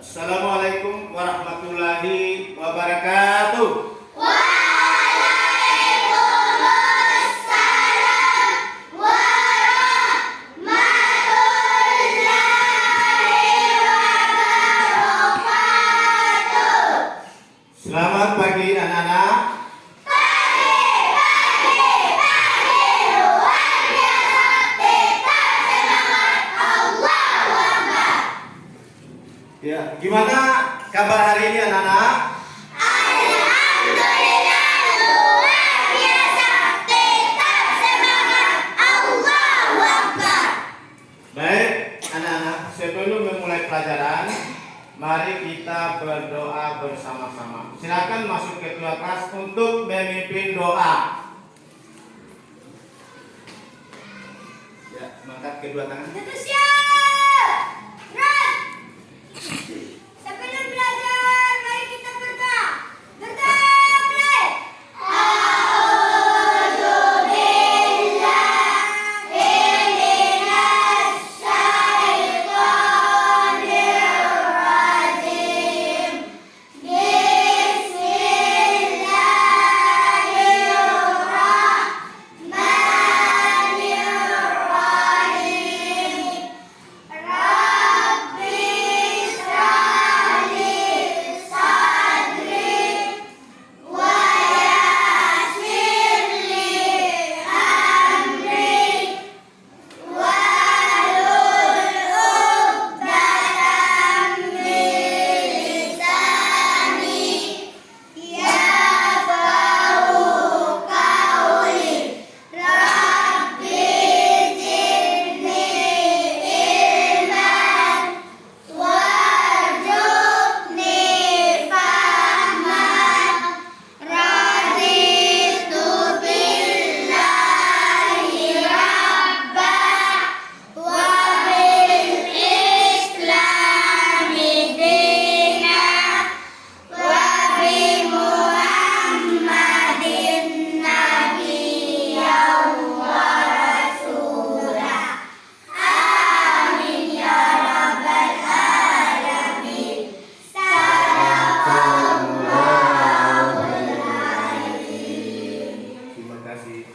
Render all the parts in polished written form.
Assalamualaikum warahmatullahi wabarakatuh. Waalaikumsalam warahmatullahi wabarakatuh. Selamat pagi anak-anak. Ya, gimana kabar hari ini anak-anak? Alhamdulillah luar biasa, tetap semangat, Allahu Akbar. Baik anak-anak, sebelum memulai pelajaran, mari kita berdoa bersama-sama. Silakan masuk ke kelas untuk memimpin doa. Ya, angkat kedua tangan. Tentu siap. Gerak. Sebelum belajar, mari kita berdoa. Berdoa, mulai. A'udzubillahi minas syaitonir rajim. Bismillahirrahmanirrahim. Rabbi israh li sadri wa yassir li amri wahlul 'uqdatam min lisani yafqahu qawli. Rabbi zidni ilman warzuqni fahman. Raditu billahi rabba wa bil islami dina wa bi Muhammadin nabiyyan wa rasulah. Amin ya rabbal alamin. Sadaqallahul azim. Terima kasih.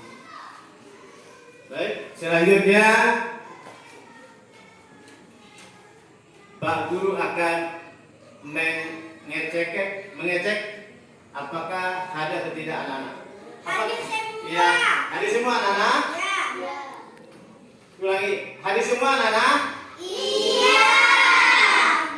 Baik, selanjutnya Pak Guru akan mengecek apakah ada atau tidak anak-anak. Hadir semua. Ya, hadir semua anak-anak. Ya. Ulangi, hadir semua anak-anak. Iya.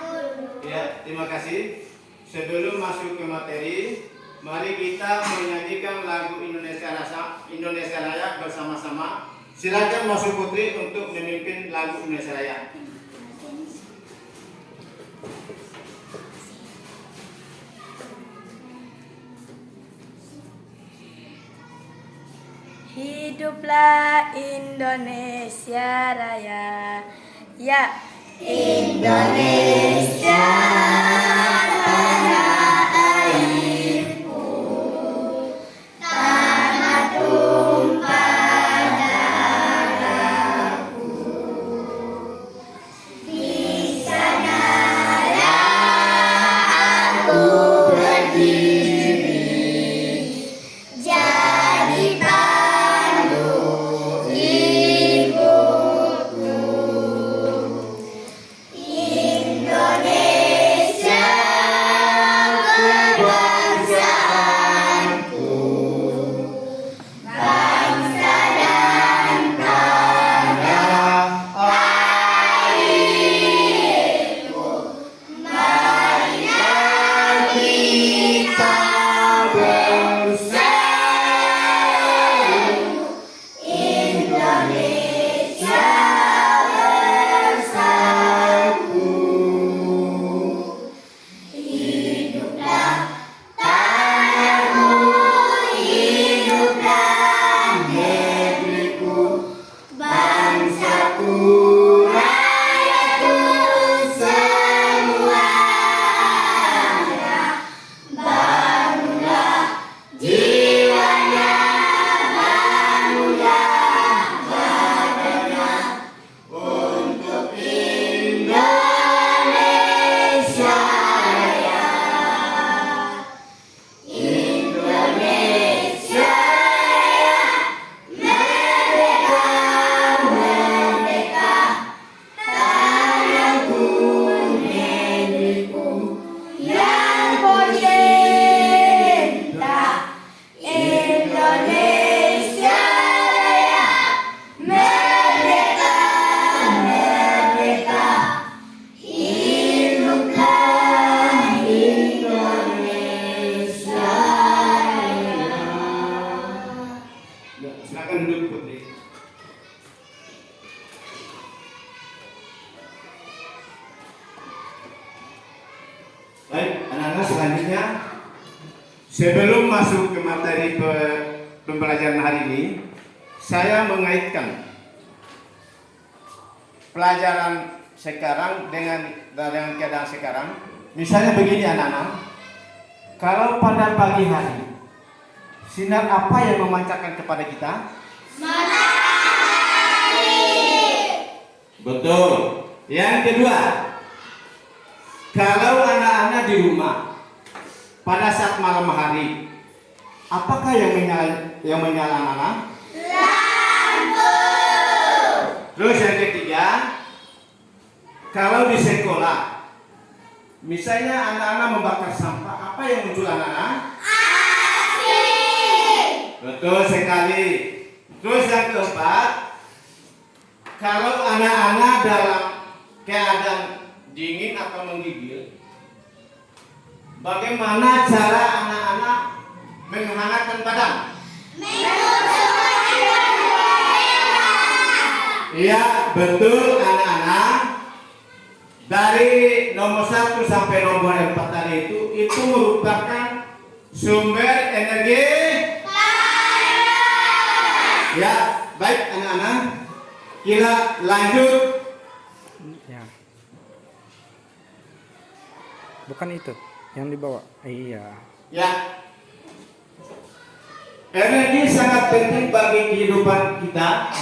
Guru. Ya, terima kasih. Sebelum masuk ke materi, mari kita menyanyikan lagu Indonesia Raya bersama-sama. Silakan masuk Putri untuk memimpin lagu Indonesia Raya. Hiduplah Indonesia Raya. Ya. Indonesia tanah airku, tanah tumpah darahku. Di sanalah aku berdiri, jadi pandu ibuku. Indonesia Baik, anak-anak selanjutnya sebelum masuk ke materi pembelajaran hari ini, saya mengaitkan pelajaran sekarang dengan keadaan sekarang. Misalnya begini anak-anak, kalau pada pagi hari sinar apa yang memancarkan kepada kita? Matahari. Betul. Yang kedua, kalau anak-anak di rumah pada saat malam hari, apakah yang menyala anak-anak? Lampu. Terus yang ketiga, kalau di sekolah, misalnya anak-anak membakar sampah, apa yang muncul anak-anak? Api. Betul sekali. Terus yang keempat, kalau anak-anak dalam keadaan dingin atau menggigil, bagaimana cara anak-anak menghangatkan badan? Iya, betul anak-anak. Dari nomor 1 sampai nomor 4 tadi itu merupakan sumber energi. Ya, baik anak-anak. Kita lanjut. Ya. Bukan itu yang dibawa. Iya. Ya. Energi sangat penting bagi kehidupan kita.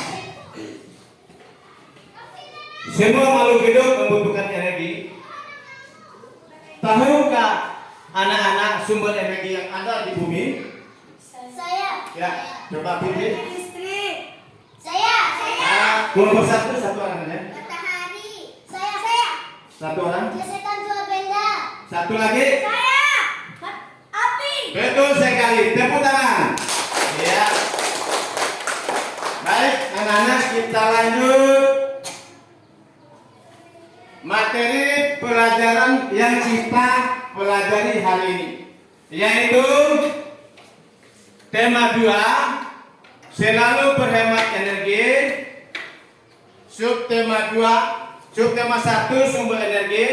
Semua makhluk hidup membutuhkan energi. Tahukah anak-anak sumber energi yang ada di bumi? Saya. Ya, coba pilih. Listrik. Saya. Nomor 1 satu orang ya. Matahari. Saya. Satu orang. Gesekan dua benda. Satu lagi. Saya. Api. Betul sekali. Tepuk tangan. Ya. Baik, anak-anak kita lanjut. Materi pelajaran yang kita pelajari hari ini, yaitu tema 2, selalu berhemat energi. Subtema 1, sumber energi.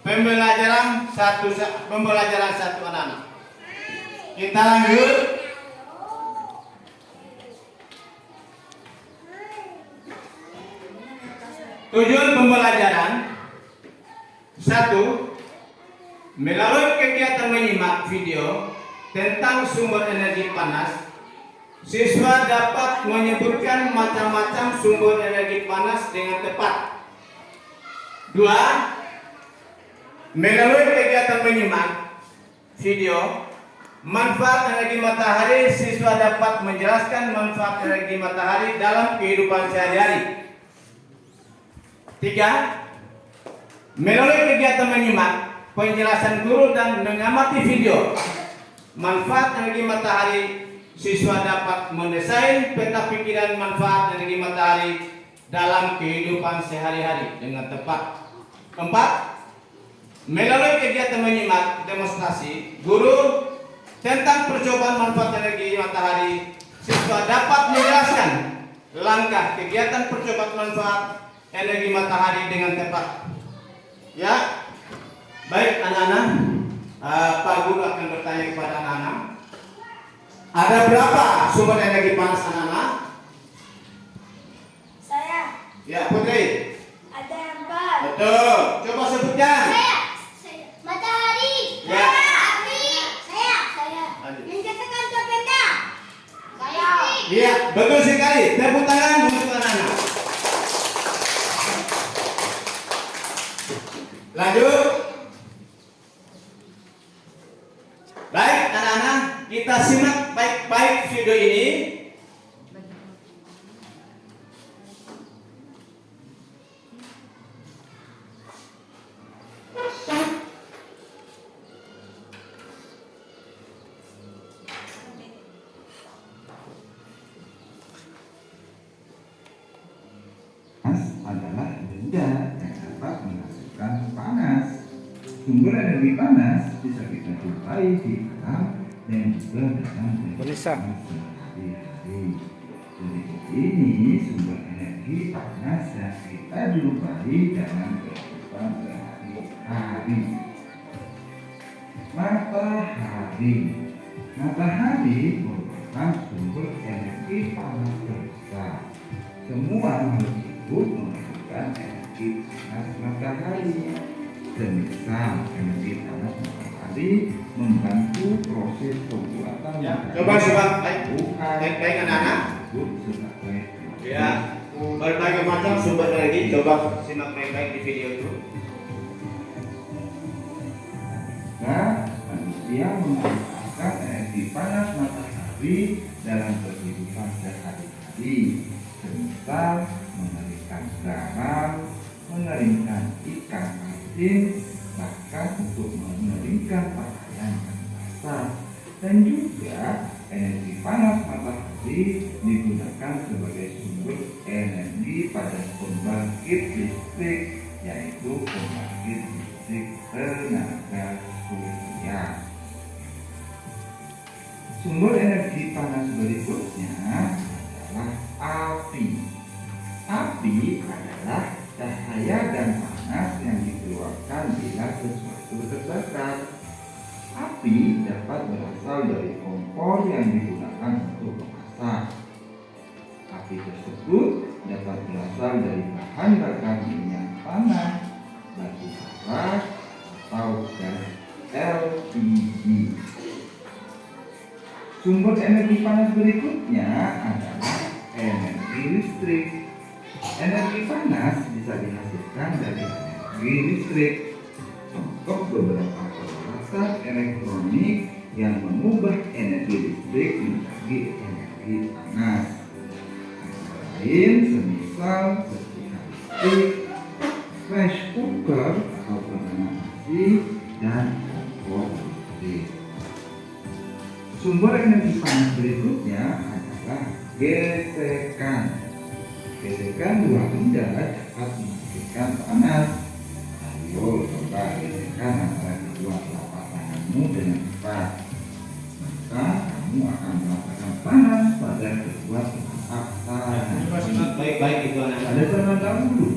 Pembelajaran satu anak-anak. Kita lanjut. Tujuan pembelajaran 1. Melalui kegiatan menyimak video tentang sumber energi panas, siswa dapat menyebutkan macam-macam sumber energi panas dengan tepat. 2. Melalui kegiatan menyimak video manfaat energi matahari, siswa dapat menjelaskan manfaat energi matahari dalam kehidupan sehari-hari. 3. Melalui kegiatan menyimak penjelasan guru dan mengamati video manfaat energi matahari, siswa dapat mendesain peta pikiran manfaat energi matahari dalam kehidupan sehari-hari dengan tepat. 4. Melalui kegiatan menyimak demonstrasi guru tentang percobaan manfaat energi matahari, siswa dapat menjelaskan langkah kegiatan percobaan manfaat energi matahari dengan tepat. Ya, baik anak-anak, Pak Guru akan bertanya kepada anak-anak. Ada berapa sumber energi panas anak-anak? Saya. Ya, Putri. Ada 4. Betul. Coba sebutkan. Saya. Matahari. Ya. Api. Saya. Lanjut. Gesekan dua benda. Saya. Iya, betul sekali. Tepuk tangan untuk anak-anak. Lanjut. Baik anak-anak, kita simak baik-baik video ini. Adalah benda yang dapat menghasilkan panas. Sumber energi panas bisa kita jumpai di alam dan juga dalam Pemirsa. sehari-hari. Berikut ini sumber energi panas yang kita jumpai dalam kehidupan sehari-hari. matahari. Matahari merupakan sumber energi panas terbesar. Semua makhluk hidup memerlukan energi panas matahari. Semisal energi panas matahari membantu proses pembuatan Ya, matahari. coba simak Bukan baik anak-anak. disebut sebagai Ya, berbagai macam sumber energi. Coba simak baik-baik di video itu. Nah, manusia memanfaatkan energi panas matahari dalam kehidupan sehari-hari, semisal mengeringkan garam, mengeringkan ikan asin, bahkan untuk mengeringkan pakaian yang basah. Dan juga energi panas matahari digunakan sebagai sumber energi pada pembangkit listrik, yaitu pembangkit listrik tenaga surya. Sumber energi panas berikutnya adalah api. Api adalah cahaya dan panas yang dikeluarkan bila sesuatu terbakar. Api dapat berasal dari kompor yang digunakan untuk memasak. Api tersebut dapat berasal dari bahan bakar minyak panas, batu bara, atau gas LPG. Sumber energi panas berikutnya adalah energi listrik. Energi panas bisa dihasilkan dari energi listrik. Contoh beberapa peralatan elektronik yang mengubah energi listrik menjadi energi panas. Antara lain semisal setrika listrik, rice cooker atau penghangat nasi, dan kompor listrik. Sumber energi panas berikutnya adalah gesekan. Gesekan dua benda dapat menghasilkan panas. Ayo coba gesekan antara kedua telapak tanganmu dengan cepat. Maka kamu akan merasakan panas pada kedua telapak tangan. Coba simak baik-baik itu anak. Pada zaman dahulu,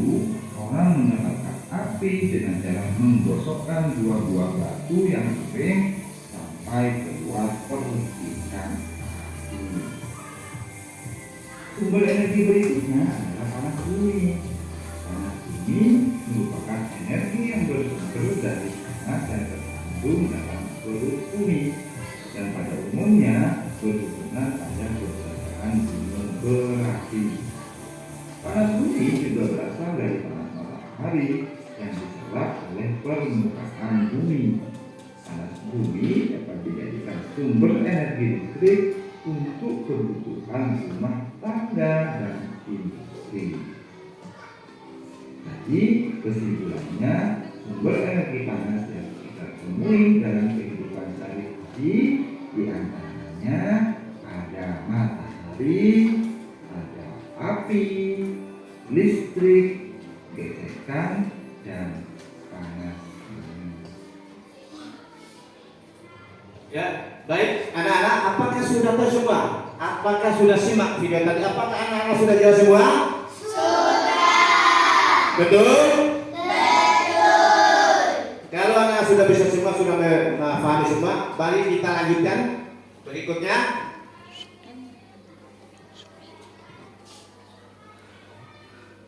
orang menyalakan api dengan cara menggosokkan dua buah batu yang kering sampai keluar percikan api. Sumber energi berikutnya adalah panas bumi. Panas bumi merupakan energi yang bersumber dari panas yang terkandung dalam perut bumi dan pada umumnya berhubungan pada perbedaan gunung berapi. Panas bumi juga berasal dari panas matahari yang diserap oleh permukaan bumi. Panas bumi dapat dijadikan sumber energi listrik untuk kebutuhan rumah tangga dan industri. Jadi kesimpulannya, sumber energi panas yang kita temui dalam kehidupan sehari-hari diantaranya ada matahari, ada api, listrik, gesekan, dan panas bumi. Ya, baik anak-anak, apakah sudah tahu semua? Apakah sudah simak video tadi? Apakah anak-anak sudah jawab semua? Sudah. Betul? Betul. Kalau anak sudah bisa semua, sudah memahami semua, mari kita lanjutkan berikutnya.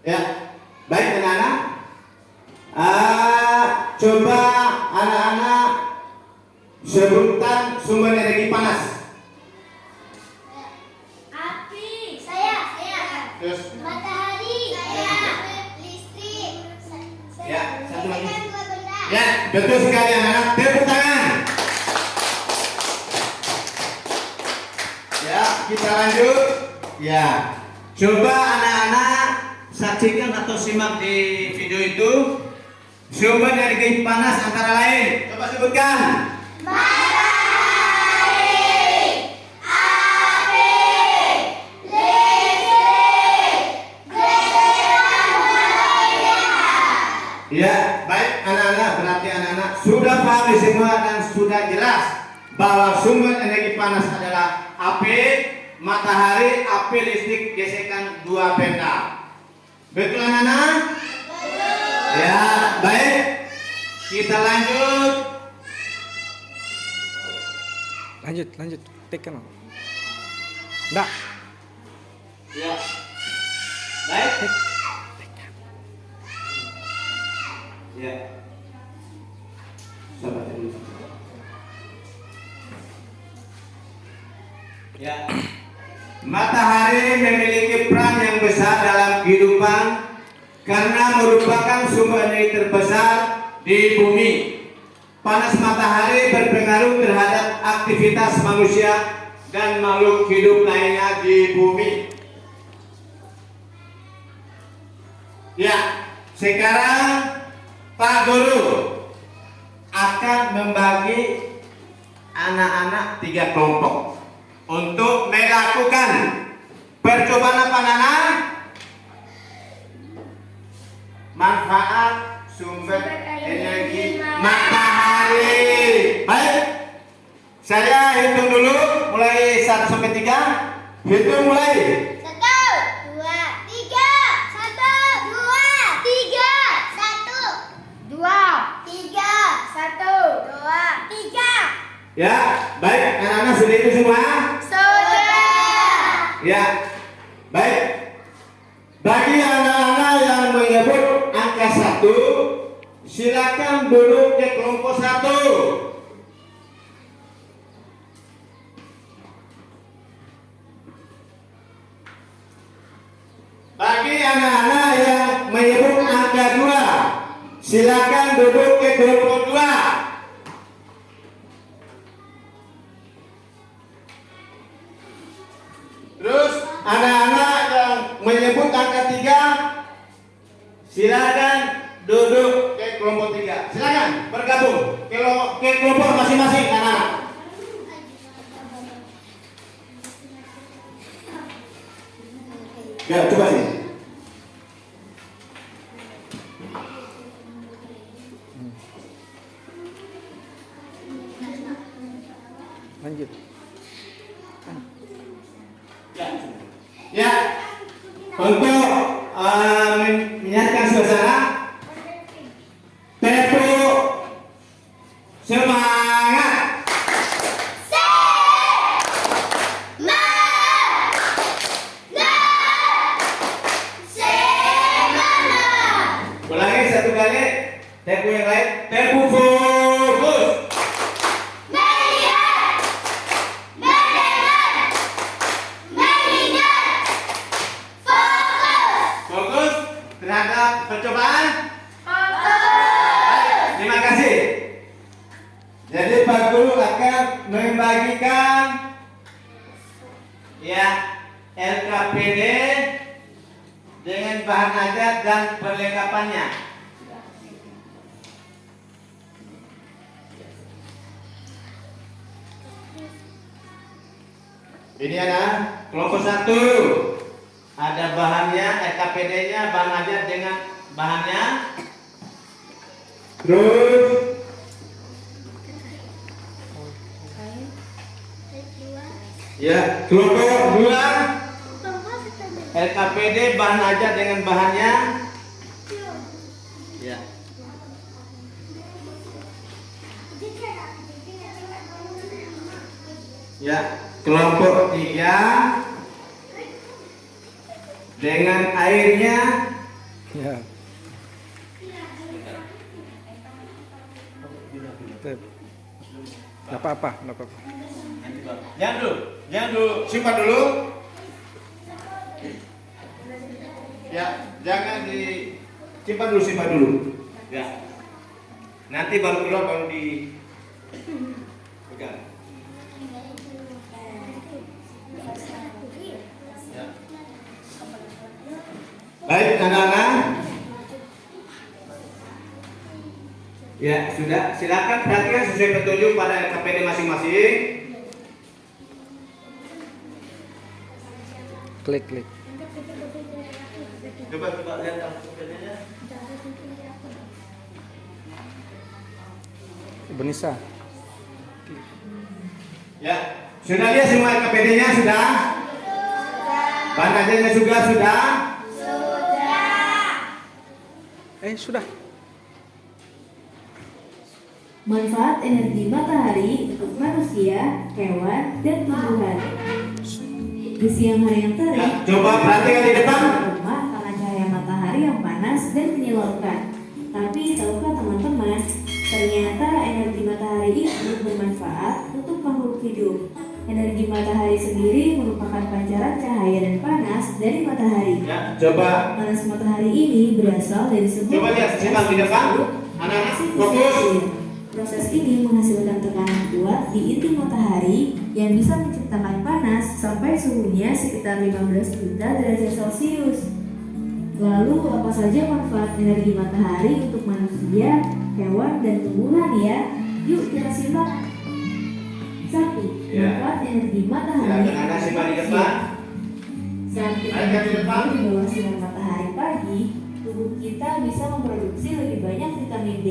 Ya, baik anak-anak. Coba anak-anak sebutkan sumber energi panas. Api. Saya. Terus, Matahari. Saya. Listrik. Ya, satu lagi. Gesekan dua benda. ya betul sekali anak-anak. Tepuk tangan. Ya, kita lanjut. Ya, coba anak-anak saksikan atau simak di video itu sumber energi panas antara lain. Coba sebutkan. Matahari, api, listrik, gesekan dua benda. Ya, baik anak-anak, berarti anak-anak sudah paham semua dan sudah jelas bahwa sumber energi panas adalah api, matahari, api, listrik, gesekan dua benda. Betul anak-anak? Betul. Ya, baik. Kita lanjut. Lanjut. Tekan. Enggak. Ya. Baik. Ya. Sabar dulu. Ya. Matahari memiliki peran yang besar dalam kehidupan karena merupakan sumber energi terbesar di bumi. Panas matahari berpengaruh terhadap aktivitas manusia dan makhluk hidup lainnya di bumi. Ya, sekarang Pak Guru akan membagi anak-anak 3 kelompok untuk melakukan percobaan apa Nana? Manfaat sumber energi matahari. Baik, saya hitung dulu mulai 1 sampai 3. Hitung mulai. 1, 2, 3. 1, 2, 3. 1, 2, 3. 1, 2, 3. Ya, baik, anak-anak sudah itu semua? Sudah. Ya, baik. Bagi anak-anak yang menyebut angka 1, silakan duduk di kelompok 1. Bagi anak-anak yang menyebut angka 2, silakan duduk di kelompok 2. Terus anak-anak yang menyebut angka 3, silakan duduk ke kelompok 3. Silakan bergabung ke kelompok masing-masing anak-anak. Ya, coba sih. Lanjut. Ya, untuk menyiapkan suasana, tepuk semangat. Ulangi 1 kali, tepuk yang lain, tepuk fokus. Fokus terhadap percobaan. Baik, terima kasih. Jadi Pak Guru akan membagikan ya LKPD dengan bahan ajar dan perlengkapannya. Ini ada kelompok 1. Ada bahannya, LKPD-nya, bahan ajar dengan bahannya. Terus ya, kelompok 2, LKPD, bahan ajar dengan bahannya. Ya. Ya, kelompok 3 dengan airnya. Ya. Enggak apa-apa. Jangan dulu, simpan dulu. Ya, jangan simpan dulu. Ya. Nanti baru keluar baru di pegang. Ya. Baik, anak-anak. Ya, sudah. Silakan perhatikan sesuai petunjuk pada LKPD masing-masing. Klik. Coba lihat LKPD-nya. Benisa. Ya, sudah lihat semua LKPD-nya sudah? Bahan ajarnya juga sudah? Sudah. Manfaat energi matahari untuk manusia, hewan, dan tumbuhan. Di siang hari yang terik, Ya, coba perhatikan di depan. rumah karena cahaya matahari yang panas dan menyilaukan. Tapi tahukah teman-teman, ternyata energi matahari itu bermanfaat untuk makhluk hidup. Energi matahari sendiri merupakan pancaran cahaya dan panas dari matahari. Ya, coba. Panas matahari ini berasal dari sebuah Coba lihat, proses simak di depan. disebut Anak-anak, reaksi fokus. fusi. Proses ini menghasilkan tekanan kuat di inti matahari yang bisa menciptakan panas sampai suhunya sekitar 15 juta derajat Celcius. Lalu apa saja manfaat energi matahari untuk manusia, hewan, dan tumbuhan ya? Yuk kita simak. 1. Ya. Manfaat energi matahari. Silakan Anda simak di depan. Saat kita Ayo ke depan. di bawah sinar matahari pagi, tubuh kita bisa memproduksi lebih banyak vitamin D.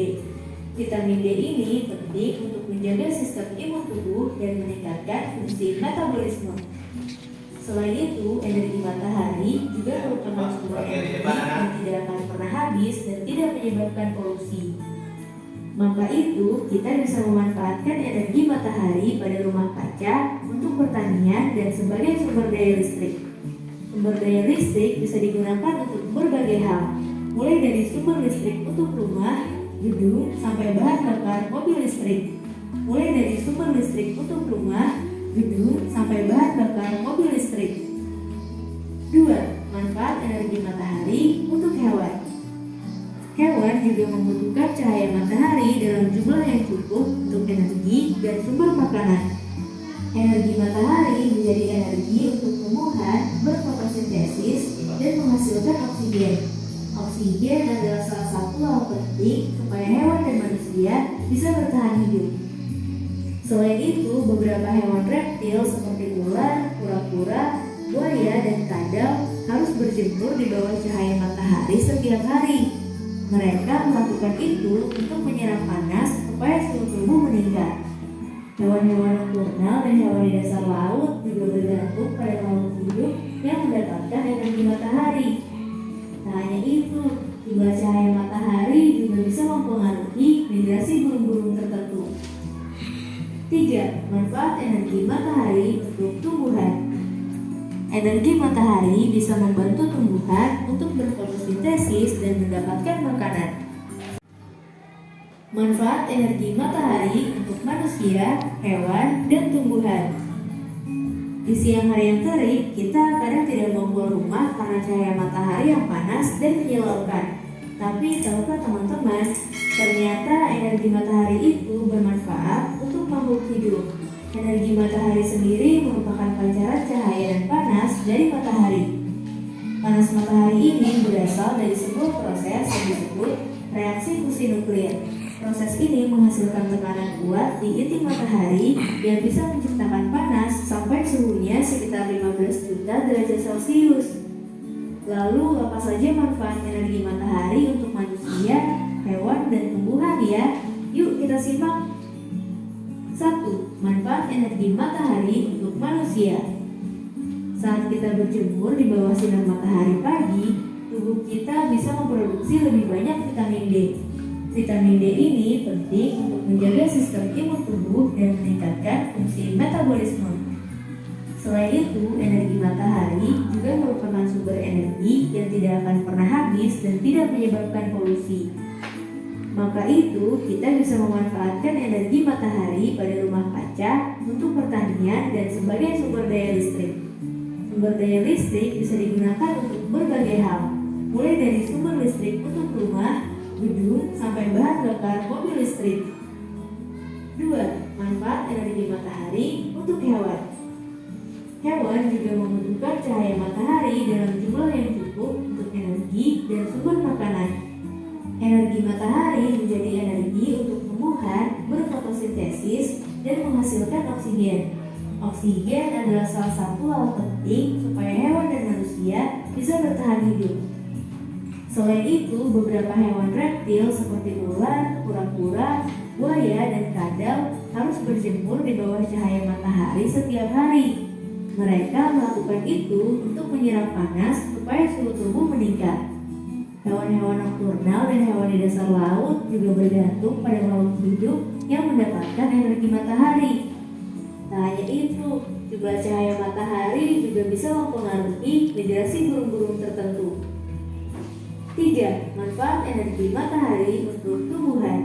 Vitamin D ini penting untuk menjaga sistem imun tubuh dan meningkatkan fungsi metabolisme. Selain itu, energi matahari juga merupakan sumber energi yang tidak akan pernah habis dan tidak menyebabkan polusi. Maka itu, kita bisa memanfaatkan energi matahari pada rumah kaca untuk pertanian dan sebagai sumber daya listrik. Sumber daya listrik bisa digunakan untuk berbagai hal, mulai dari sumber listrik untuk rumah, gedung, sampai bahan bakar mobil listrik. Mulai dari sumber listrik untuk rumah, gedung, sampai bahan bakar mobil listrik. 2. Manfaat energi matahari untuk hewan. Hewan juga membutuhkan cahaya matahari dalam jumlah yang cukup untuk energi dan sumber makanan. Energi matahari menjadi energi untuk tumbuhan berfotosintesis dan menghasilkan oksigen. Oksigen adalah salah satu hal penting supaya hewan dan manusia bisa bertahan hidup. Selain itu, beberapa hewan reptil seperti ular, kura-kura, buaya, dan kadal harus berjemur di bawah cahaya matahari setiap hari. Mereka melakukan itu untuk menyerap panas supaya suhu tubuh meningkat. Hewan-hewan nokturnal dan hewan di dasar laut juga bergantung pada makhluk hidup yang mendapatkan energi matahari. Tak hanya itu, jumlah cahaya matahari juga bisa mempengaruhi migrasi burung-burung tertentu. 3. Manfaat energi matahari untuk tumbuhan. Energi matahari bisa membantu tumbuhan untuk berfotosintesis dan mendapatkan makanan. Manfaat energi matahari untuk manusia, hewan, dan tumbuhan. Di siang hari yang terik, kita kadang tidak mau keluar rumah karena cahaya matahari yang panas dan menyilaukan. Tapi tahukah teman-teman, ternyata energi matahari itu bermanfaat untuk makhluk hidup. Energi matahari sendiri merupakan pancaran cahaya dan panas dari matahari. Panas matahari ini berasal dari sebuah proses yang disebut reaksi fusi nuklir. Proses ini menghasilkan tekanan kuat di inti matahari yang bisa menciptakan panas sampai suhunya sekitar 15 juta derajat Celcius. Lalu apa saja manfaat energi matahari untuk manusia, hewan, dan tumbuhan ya? Yuk kita simak. 1. Manfaat energi matahari untuk manusia. Saat kita berjemur di bawah sinar matahari pagi, tubuh kita bisa memproduksi lebih banyak vitamin D. Vitamin D ini penting untuk menjaga sistem imun tubuh dan meningkatkan fungsi metabolisme. Selain itu, energi matahari juga merupakan sumber energi yang tidak akan pernah habis dan tidak menyebabkan polusi. Maka itu, kita bisa memanfaatkan energi matahari pada rumah kaca untuk pertanian dan sebagai sumber daya listrik. Sumber daya listrik bisa digunakan untuk berbagai hal, mulai dari sumber listrik untuk rumah, gedung, sampai bahan bakar mobil listrik. 2. Manfaat energi matahari untuk hewan. Hewan juga membutuhkan cahaya matahari dalam jumlah yang cukup untuk energi dan sumber makanan. Energi matahari menjadi energi untuk tumbuhan berfotosintesis dan menghasilkan oksigen. Oksigen adalah salah satu hal penting supaya hewan dan manusia bisa bertahan hidup. Selain itu, beberapa hewan reptil seperti ular, kura-kura, buaya, dan kadal harus berjemur di bawah cahaya matahari setiap hari. Mereka melakukan itu untuk menyerap panas supaya suhu tubuh meningkat. Hewan-hewan nokturnal dan hewan di dasar laut juga bergantung pada makhluk hidup yang mendapatkan energi matahari. Tak hanya itu, jumlah cahaya matahari juga bisa mempengaruhi migrasi burung-burung tertentu. 3. Manfaat energi matahari untuk tumbuhan.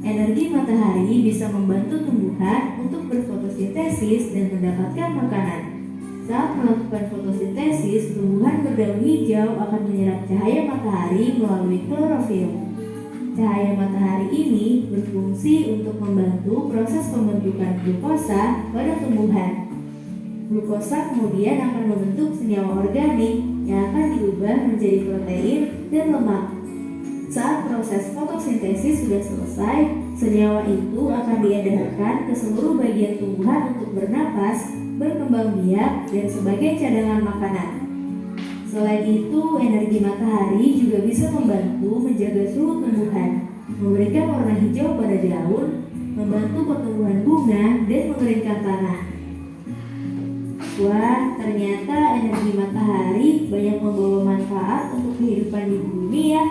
Energi matahari bisa membantu tumbuhan untuk berfotosintesis dan mendapatkan makanan. Saat melakukan fotosintesis, tumbuhan berdaun hijau akan menyerap cahaya matahari melalui klorofil. Cahaya matahari ini berfungsi untuk membantu proses pembentukan glukosa pada tumbuhan. Glukosa kemudian akan membentuk senyawa organik yang akan diubah menjadi protein dan lemak. Saat proses fotosintesis sudah selesai, senyawa itu akan diedarkan ke seluruh bagian tumbuhan untuk bernapas, berkembang biak, dan sebagai cadangan makanan. Selain itu, energi matahari juga bisa membantu menjaga suhu tumbuhan, memberikan warna hijau pada daun, membantu pertumbuhan bunga, dan mengeringkan tanah. Wah, ternyata energi matahari banyak membawa manfaat untuk kehidupan di bumi ya.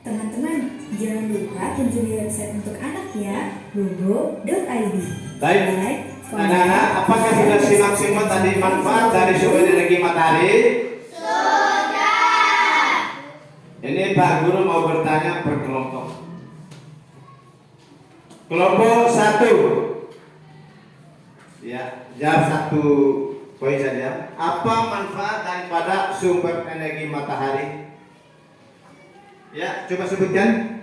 Teman-teman, jangan lupa kunjungi website untuk anak ya, bobo.id. Baik, Like, anak-anak, apakah sudah simak-simak tadi manfaat dari sumber energi matahari? Sudah. Ini Pak Guru mau bertanya per kelompok. Kelompok 1. Ya, jawab 1 poin saja. Apa manfaat daripada sumber energi matahari? Ya, coba sebutkan.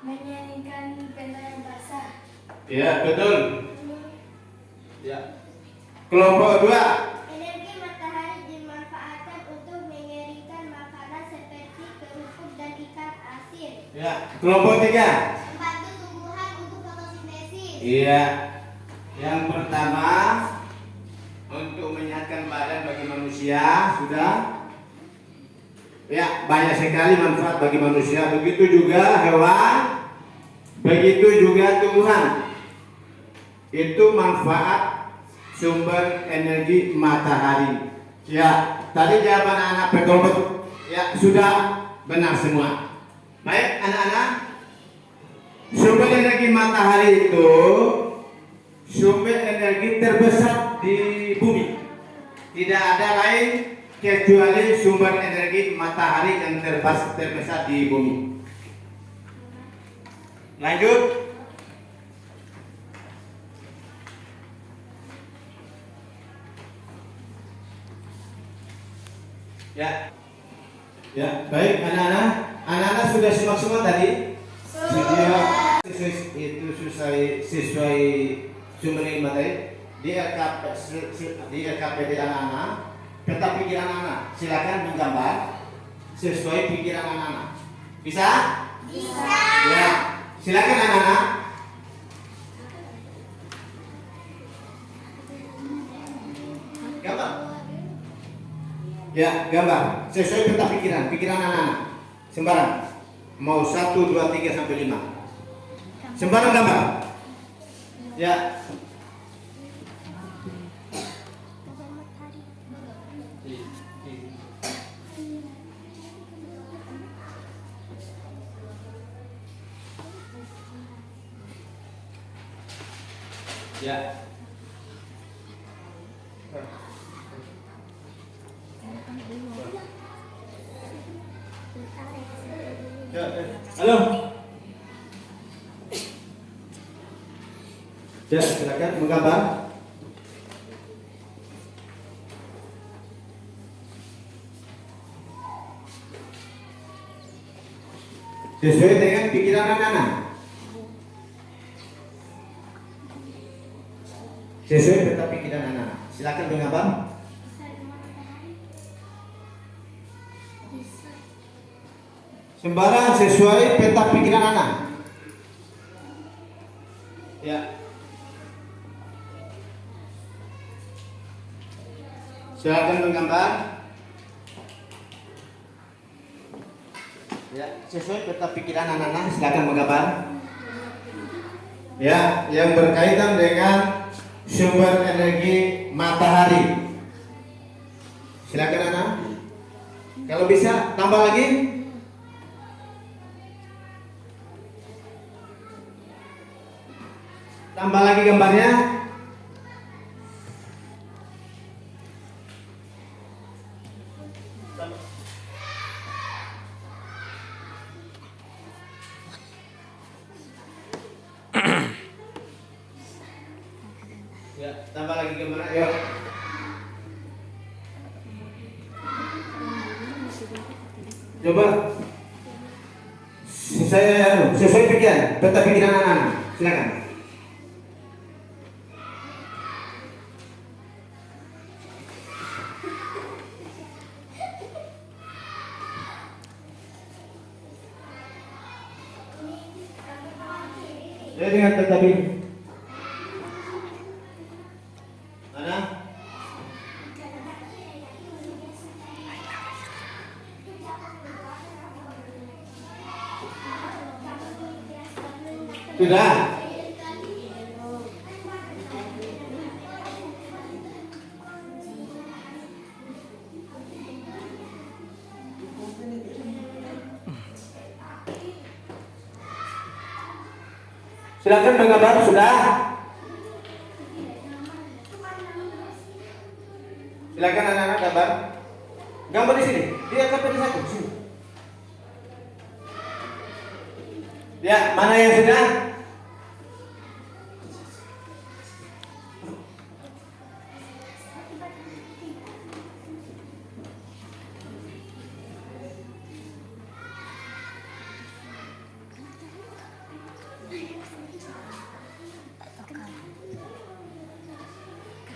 Mengeringkan benda yang basah. Ya, betul. Ya. Kelompok 2. Energi matahari dimanfaatkan untuk mengeringkan makanan seperti kerupuk dan ikan asin. Ya. Kelompok 3. Membantu tumbuhan untuk fotosintesis. Iya. Yang pertama untuk menyehatkan badan bagi manusia sudah. Ya, banyak sekali manfaat bagi manusia. Begitu juga hewan, begitu juga tumbuhan. Itu manfaat sumber energi matahari. Ya, tadi jawaban anak-anak berkelompok ya sudah benar semua. Baik, anak-anak. Sumber energi matahari itu sumber energi terbesar di bumi. Tidak ada lain kecuali sumber energi matahari yang terbesar di bumi. Lanjut. Ya. Ya, baik anak-anak. Anak-anak sudah simak semua tadi? Video itu sesuai sumber energi matahari di LKPD anak-anak. Peta pikiran anak, silakan menggambar sesuai pikiran anak-anak. Bisa? Bisa. Ya, silakan anak-anak. Gambar. Ya, gambar sesuai peta pikiran anak-anak. Sembarang. Mau 1, 2, 3 sampai 5. Sembarang gambar. Ya. Ya. Halo. Ya, silakan menggambar. Sesuai dengan pikiran anak-anak. Sesuai peta pikiran anak-anak. Silakan menggambar. Sembarang sesuai peta pikiran anak. Ya. Silakan menggambar. Ya, sesuai peta pikiran anak-anak, silakan menggambar. Ya, yang berkaitan dengan sumber energi matahari. Silakan anak. Kalau bisa tambah lagi. Tambah lagi gambarnya. Ya, tambah lagi gambarnya. Yuk. Coba. Sesuai pikiran, tetap pikiran anak-anak. Silakan. Saya dengan tetapi mana? Sudah. Silakan menggambar. Sudah. Silakan anak-anak gambar. Gambar di sini. Dia gambar di satu. Sini. Ya, mana yang sudah?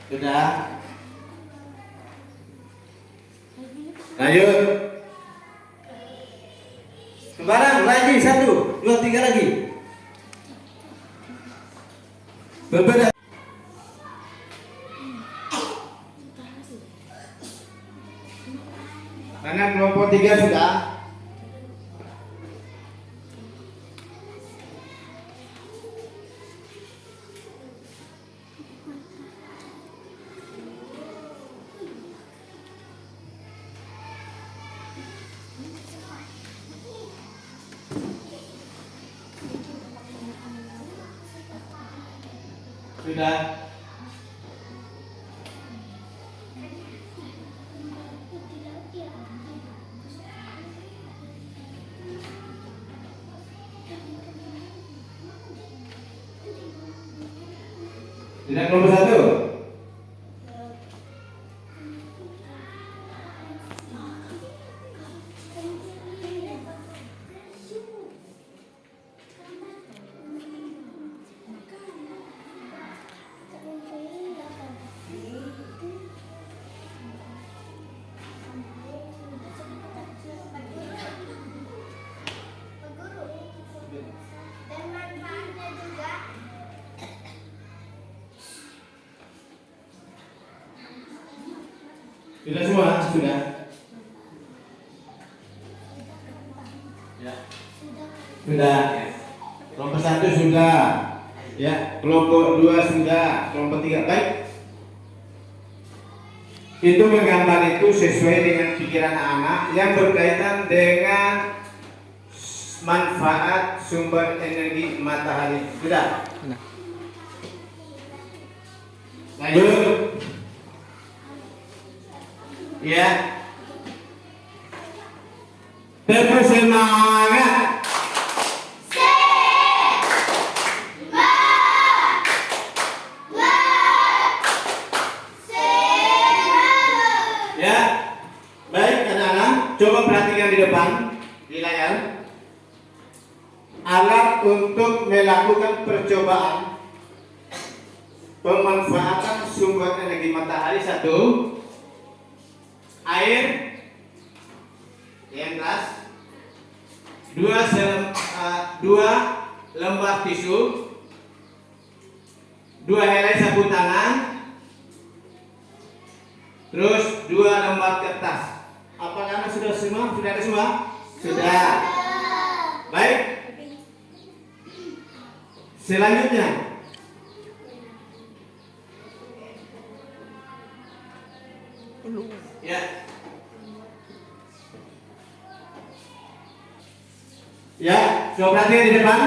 Sudah. Lanjut. Sembarang lagi 1, 2, 3 lagi. Berbeda. Karena kelompok 3 sudah. Sudah. Sudah nomor 1. Dan manfaatnya juga. Sudah semua? Sudah. Ya. Sudah. Kelompok 1 sudah. Ya, kelompok 2 sudah, kelompok 3 baik. Itu menggambar itu sesuai dengan pikiran anak yang berkaitan dengan manfaat sumber energi matahari. Sudah. Lanjut. Ya. Tetap semangat. Ya. Baik anak-anak, coba perhatikan di depan di layar. Alat untuk melakukan percobaan pemanfaatan sumber energi matahari 1, air yang keras, 2 lembar tisu, 2 helai sapu tangan, terus 2 lembar kertas. Apakah sudah semua? Sudah ada semua? Sudah. Baik. Selanjutnya, ya. Ya, coba perhatian di depan.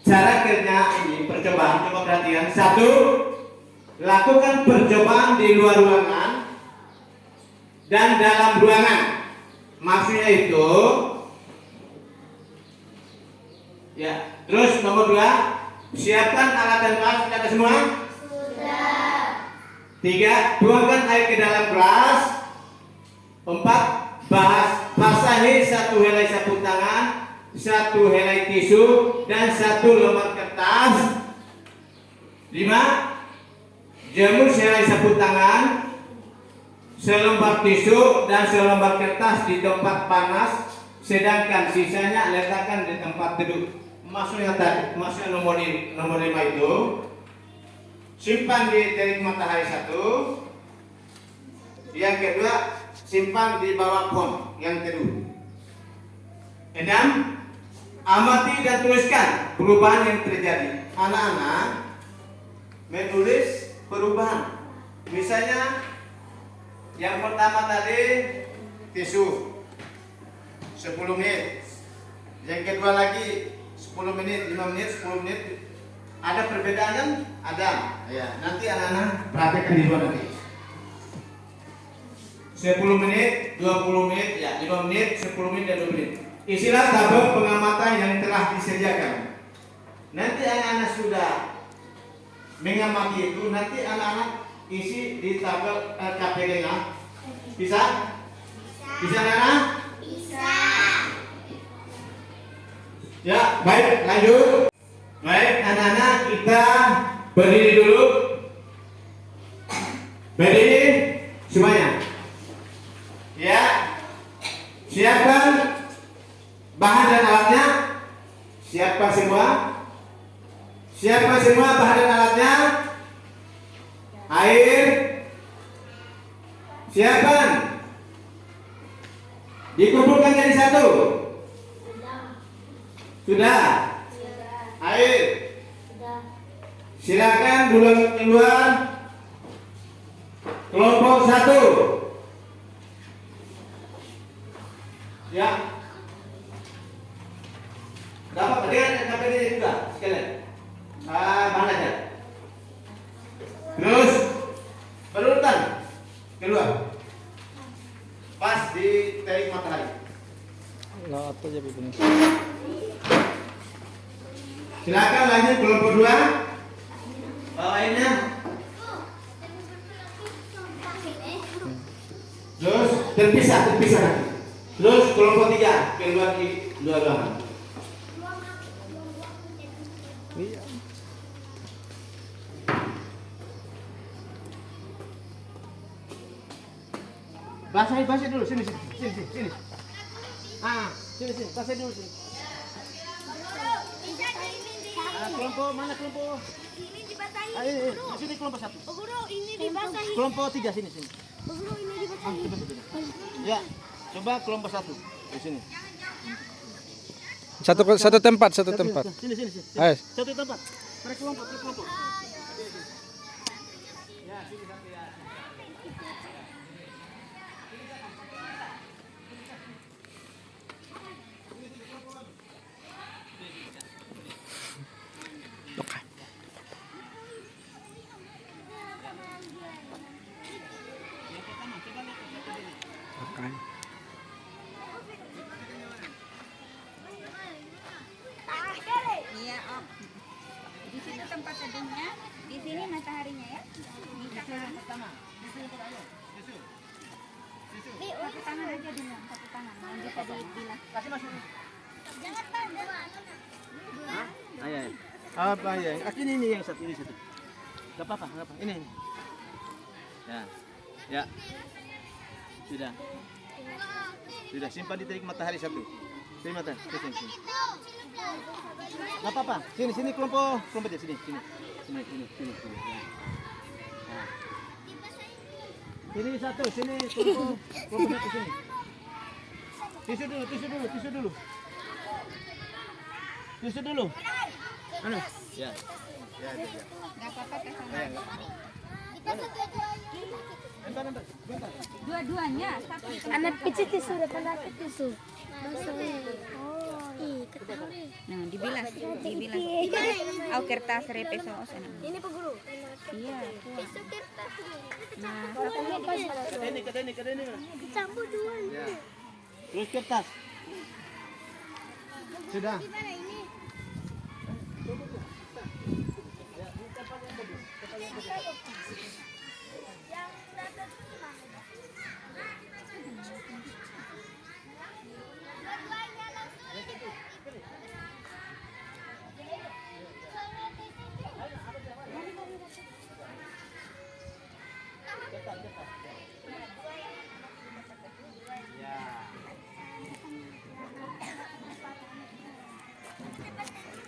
Cara kerja ini percobaan, coba perhatian. 1. Lakukan percobaan di luar ruangan dan dalam ruangan. Maksudnya itu, ya. Terus nomor 2, siapkan alat dan gelas. Sudah semua? Sudah. 3, tuangkan air ke dalam gelas. 4, basahi 1 helai sapu tangan, 1 helai tisu, dan 1 lembar kertas. 5, jemur sehelai sapu tangan, selembar tisu, dan selembar kertas di tempat panas, sedangkan sisanya letakkan di tempat teduh. Maksudnya nomor 5 itu simpan di terik matahari 1. Yang kedua, simpan di bawah pohon yang teduh. 6, amati dan tuliskan perubahan yang terjadi. Anak-anak menulis perubahan. Misalnya yang pertama tadi tisu 10 menit. Yang kedua lagi 10 menit, 5 menit, 10 menit. Ada perbedaan kan? Ada. Ya, nanti anak-anak praktekkan di luar nanti. 10 menit, 20 menit, ya 5 menit, 10 menit, dan 20 menit. Isilah tabel pengamatan yang telah disediakan. Nanti anak-anak sudah mengamati itu, nanti anak-anak isi di tabel KPG-nya. Bisa? Bisa anak-anak? Bisa. Ya, baik, lanjut. Baik, anak-anak, kita berdiri dulu. Berdiri semuanya. Ya, siapkan bahan dan alatnya. Siapkan semua. Siapkan semua bahan dan alatnya. Air. Siapkan. Dikumpulkan jadi satu. Sudah. Air. Silakan duluan keluar. Kelompok 1. Ya. Dapat dengan KPD juga sekalian. Bahan aja. Terus berurutan keluar. Pas di terik matahari. Lah apa aja begini. Silakan lanjut kelompok 2. Bawainnya. Terus terpisah nanti. Terus kelompok 3 keluar di luar ruangan. Iya. Basahi dulu sini. Sini, basahi dulu sini. Kelompok mana kelompok? Ini dibasahi. Ayo, di sini kelompok 1. Oh, Guru, ini dibasahi. Kelompok 3 sini. Oh, Guru, ini dibasahi. Ya, coba kelompok 1 di sini. Satu tempat. Sini. Ayo. Satu tempat. Per kelompok. Ya, sini satu ya. Oke. Iya, Om. Di sini tempat teduhnya, di sini mataharinya ya. Di sebelah pertama. Satu tangan aja dulu, satu tangan. Yang bisa dibilang. Kasih masuk. Jangan pandang. Ayo. Apa ya? Ini yang satu. Gak apa-apa. Ini. Ya. Sudah simpan di terik matahari 1. Sini matahari. Sini. Gak apa-apa. Sini kelompok dia sini. Sini. Ya. Nah. Sini 1, sini kelompok 1 sini. Tisu dulu. Tisu dulu. Ya. Ya, ya. Nggak apa-apa teh sama. Kita setuju. Dua-duanya satu. Anak kecil tisu depan anak tisu. Oh, ketahui. Nah, dibilas. Au kertas repeso sana. Ini Pak Guru. Iya. Tisu kertas. Nah, Kedeni. Dicampur dua. Ya. Terus kertas. Sudah. Gimana ini?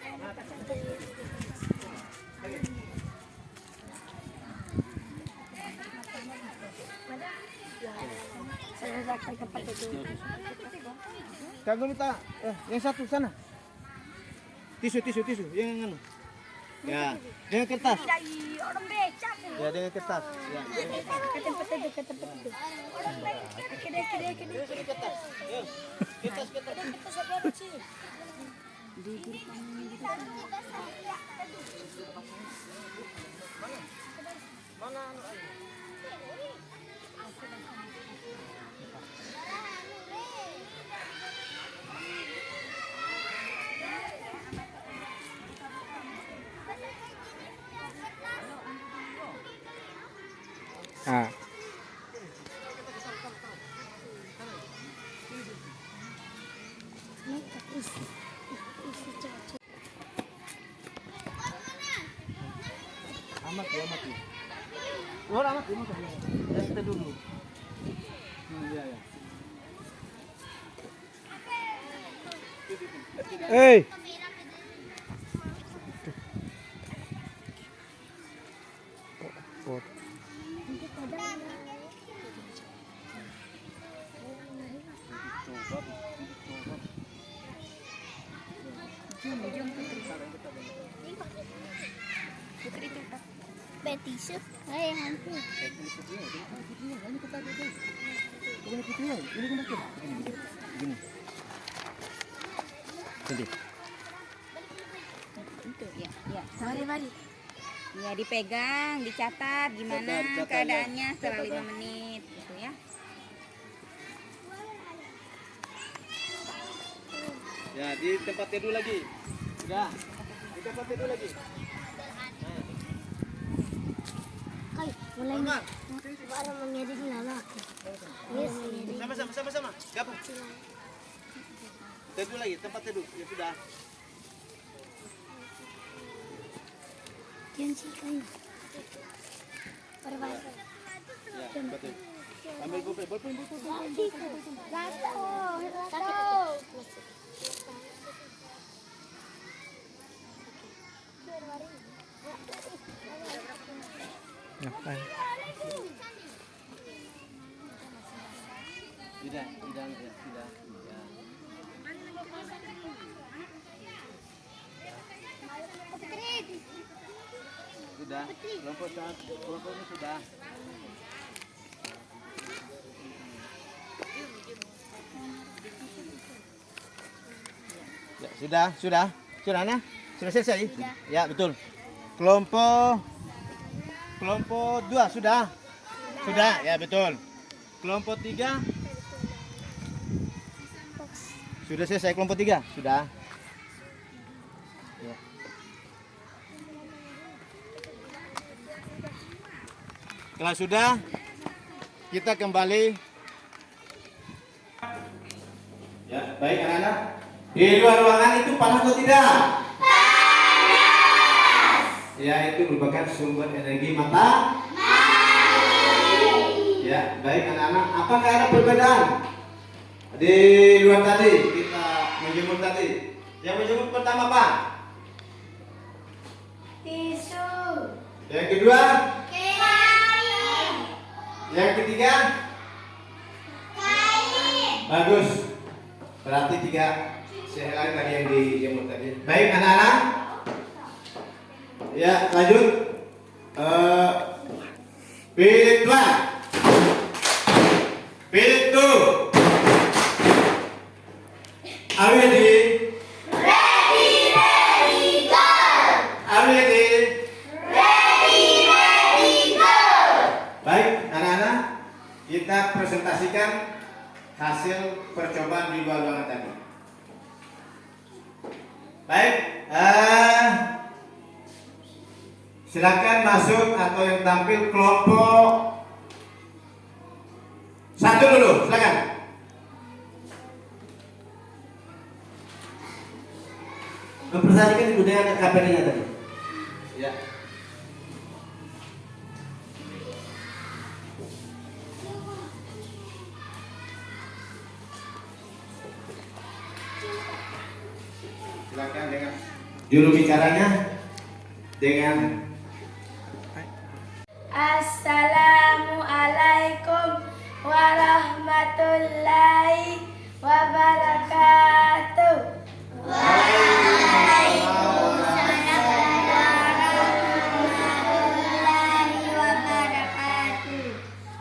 Yang atas mana? Dua-duanya langsung. Kagak minta. Yang satu sana. Tisu, yang anu. Ya, dengan kertas. Orang becak. Ya, dengan kertas. Ya. Ke tempat itu. Orang becak. Kede. Kertas. Ya. Kertas. Kertas apa sih? Ah. Amat ya. Oh, amat. Ya, kita dulu. Iya. Eh. Oh. Putri cepat. Betisu. Hai, hantu. Nanti. Itu ya. Mari. Ya dipegang, dicatat gimana Dicatat, keadaannya setelah 5 menit gitu ya. Ya, di tempat tidur lagi. Sudah. Di tempat tidur lagi. Kai, mulai Hormat. baru mengiring lalak. Yes, mengiring. Sama. Gabung. Tidur lagi, tempat tidur. Ya sudah. Diyan sih kai. Perwal. Ya, betul. Ambil bolpen. Gato. Ngapain? Tidak. Sudah. Kelompoknya sudah. Ya, sudah. Sudah selesai? Ya, betul. Kelompok 2 sudah. Sudah, ya betul. Kelompok 3 sudah selesai. Kelompok 3 sudah. Ya. Kalau sudah, kita kembali. Ya, baik anak-anak. Di luar ruangan itu panas atau tidak? Panas. Ya, itu merupakan sumber energi matahari. Ya, baik anak-anak. Apakah ada perbedaan di luar tadi kita menjemur tadi? Yang menjemur pertama apa? Tisu. Yang kedua? Kain. Yang ketiga? Kain. Bagus. Berarti 3 sehelai tadi yang dijemur tadi. Baik anak-anak. Ya, lanjut. Pilih Tuan. Pilih tuh. Are you ready? Are you ready? Baik, anak-anak, kita presentasikan hasil percobaan di bawah ruangan tadi. Baik, silakan masuk atau yang tampil kelompok satu dulu, silakan. Mempresentasikan budaya KPD-nya tadi. Ya. Silakan dengan juru bicaranya dengan Assalamualaikum warahmatullahi wabarakatuh.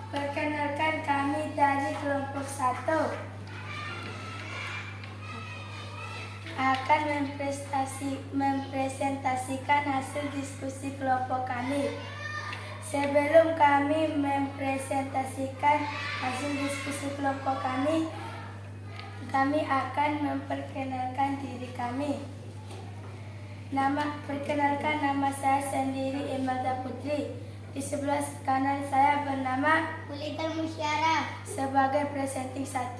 Perkenalkan, kami dari kelompok 1 akan mempresentasikan hasil diskusi kelompok kami. Sebelum kami mempresentasikan hasil diskusi kelompok kami akan memperkenalkan diri kami. Perkenalkan, nama saya sendiri Imelda Putri. Di sebelah kanan saya bernama Kulitan Musyarah. sebagai presenting 1.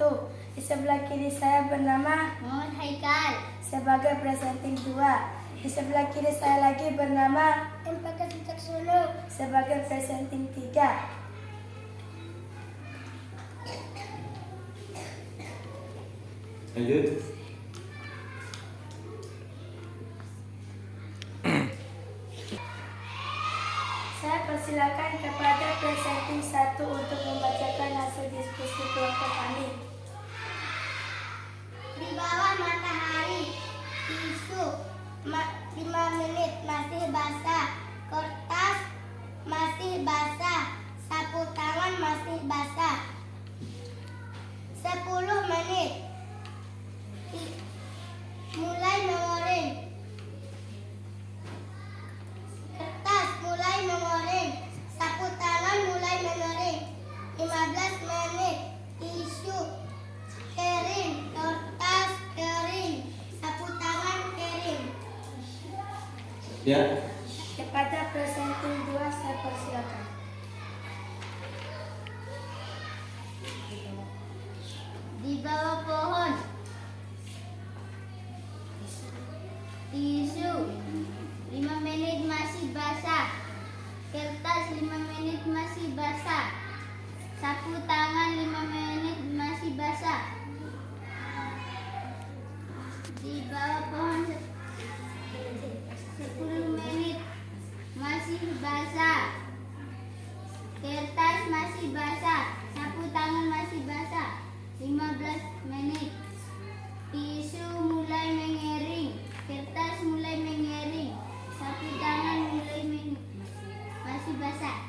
Di sebelah kiri saya bernama Muhammad Haikal. sebagai presenting 2. Di sebelah kiri saya lagi bernama Empaka Wicaksono. sebagai presenting 3. lanjut. Saya persilakan kepada presenting 1 untuk membacakan hasil diskusi kelompok kami. Di bawah matahari, tisu 5 menit masih basah, kertas masih basah, sapu tangan masih basah. 10 menit mulai mengering, kertas mulai mengering, sapu tangan mulai mengering. 15 menit tisu kering, kertas kering, sapu tangan kering. Ya. Kepada presenting 2 saya persilakan. Di bawah pohon, tisu 5 menit masih basah, kertas 5 menit masih basah, sapu tangan 5 menit masih basah. Di bawah pohon 10 menit masih basah, kertas masih basah, sapu tangan masih basah. 15 menit tisu mulai mengering, kertas mulai mengering, sapu tangan mulai masih basah.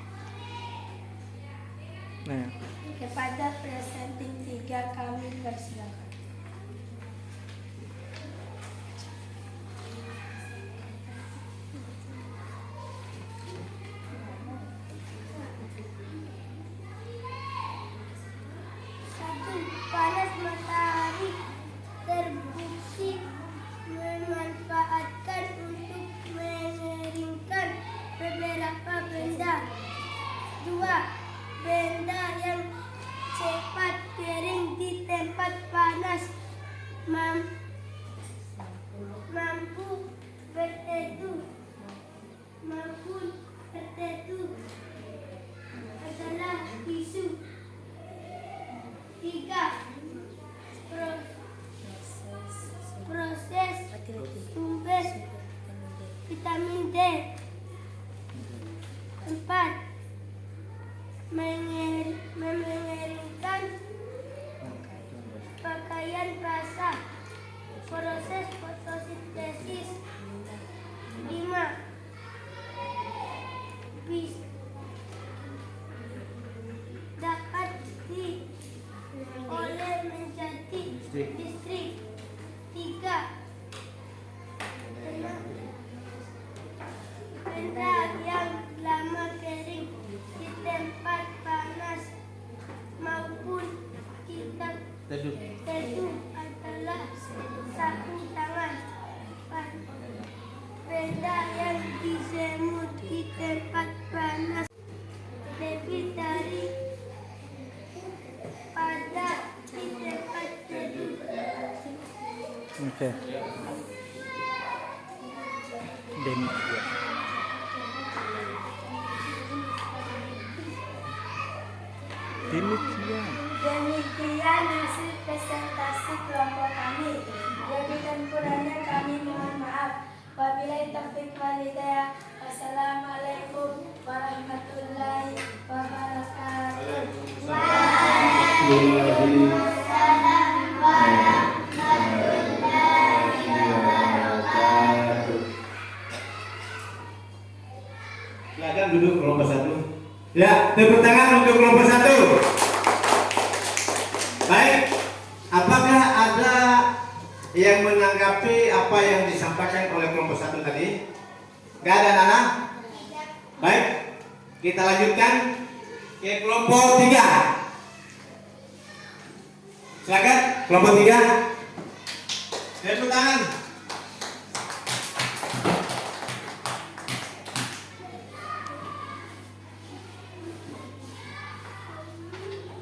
Nah, Kepada presenting 3 kami persilakan. Panas matahari terbukti memanfaatkan untuk mengeringkan beberapa benda. 2. Benda yang cepat kering di tempat panas mampu berteduh adalah tisu. 3. Proses sumber vitamin D. 4. Mengeringkan pakaian basah. Proses fotosintesis. 5. Distrik. Distrik 3. Benda yang lama kering di tempat panas maupun tidak Teduh. teduh adalah sapu tangan. 4. Benda yang dijemur di tempat panas lebih dari pada di tempat teduh. Oke. Demikian. Demikian hasil presentasi kelompok kami. Lebih dan kurangnya kami mohon maaf. Wabillahi taufiq wal hidayah. Wassalamualaikum warahmatullahi wabarakatuh. Silakan duduk kelompok 1. Ya, tepuk tangan untuk kelompok 1. Baik, apakah ada yang menanggapi apa yang disampaikan oleh kelompok 1 tadi? Gak ada, Nana? Baik, kita lanjutkan ke kelompok 3. Silakan, kelompok 3. Tepuk tangan.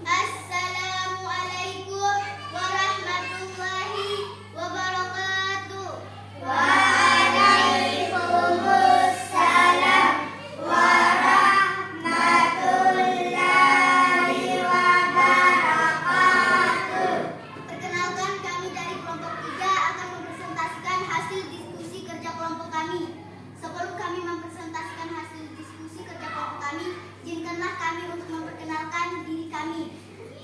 Assalamualaikum warahmatullahi wabarakatuh. Waalaikumsalam warahmatullahi wabarakatuh. Perkenalkan, kami dari kelompok 3 akan mempresentasikan hasil diskusi kerja kelompok kami. Sebelum kami mempresentasikan hasil diskusi kerja kelompok kami, izinkanlah kami untuk memperkenalkan diri kami.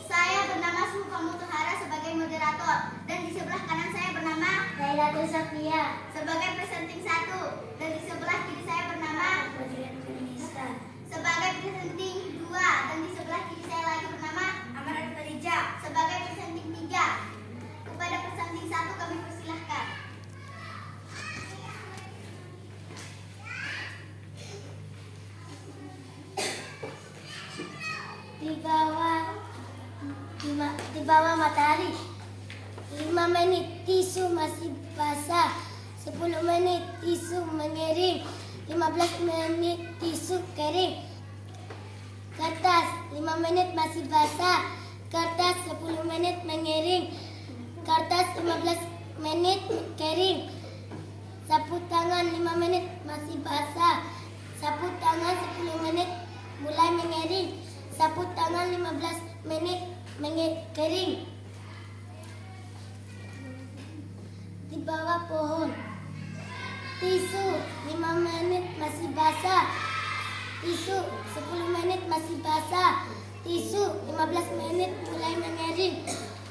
Saya bernama Sufa Mutahara sebagai moderator, dan di sebelah kanan saya bernama Lailatul Safia. sebagai presenting 1, dan di sebelah kiri saya bernama sebagai presenting 2, dan di sebelah kiri saya lagi bernama Amarat Farija. sebagai presenting 3. Kepada presenting 1 kami persilahkan. Di bawah matahari. 5 menit tisu masih basah. 10 menit tisu mengering. 15 menit tisu kering. Kertas 5 menit masih basah. Kertas 10 menit mengering. Kertas 15 menit kering. Sapu tangan 5 menit masih basah. Sapu tangan 10 menit mulai mengering. Sapu tangan 15 menit kering. Di bawah pohon. Tisu 5 menit masih basah. Tisu 10 menit masih basah. Tisu 15 menit mulai mengering.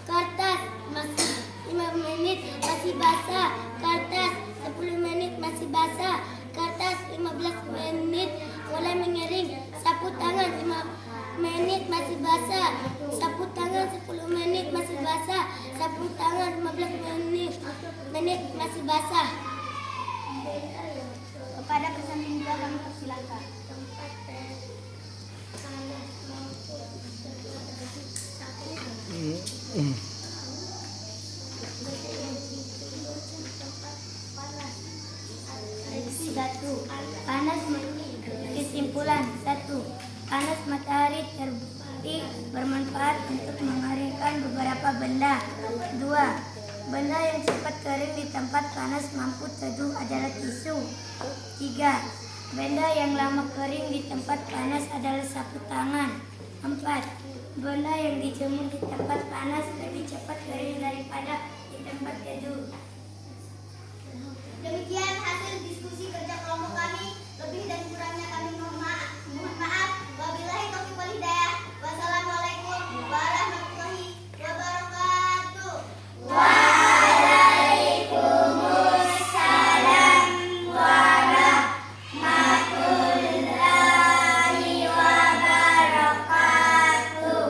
Kertas masih 5 menit masih basah. Kertas 10 menit masih basah. Kertas 15 menit mulai mengering. Sapu tangan 5 menit masih basah. Sapu tangan 10 menit masih basah. Sapu tangan 15 menit masih basah. Kepada presenting 2 kami persilahkan. Panas. Kesimpulan 1. Panas matahari terbukti bermanfaat untuk mengeringkan beberapa benda. 2. Benda yang cepat kering di tempat panas mampu teduh adalah tisu. 3. Benda yang lama kering di tempat panas adalah sapu tangan. 4. Benda yang dijemur di tempat panas lebih cepat kering daripada di tempat teduh. Demikian hasil diskusi kerja kelompok kami. Lebih dan kurangnya kami mohon maaf. Wabillahi taufiq wal hidayah. Wassalamualaikum warahmatullahi wabarakatuh. Waalaikumsalam warahmatullahi wabarakatuh.